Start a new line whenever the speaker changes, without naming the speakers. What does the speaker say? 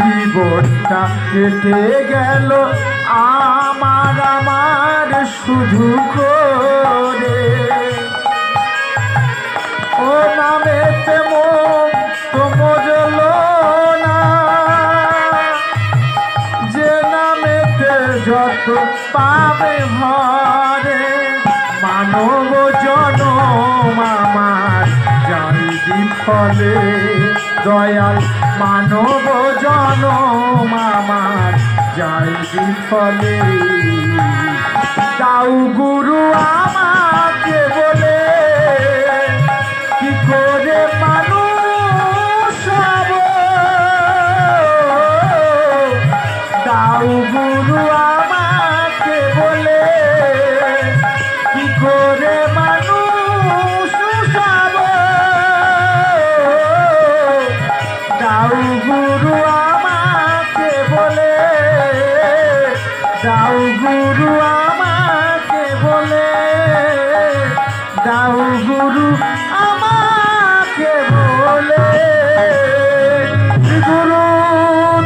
জীবনটা কেটে গেল আমার শুধু করে। ও নামেতে মন তো মজলো না, যে নামেতে যত পাবে ভরে। মানব জনম আমার যাই বিফলে, দয়াল মানব জনম আমার যাই বিফলে। দাও গুরু আমাকে বলে, কি করে মানুষ হব। দাও গুরু আমাকে বলে, কি করে মানুষ হব। দাও গুরু আমাকে বলে, দাও গুরু আমাকে বলে, দাও গুরু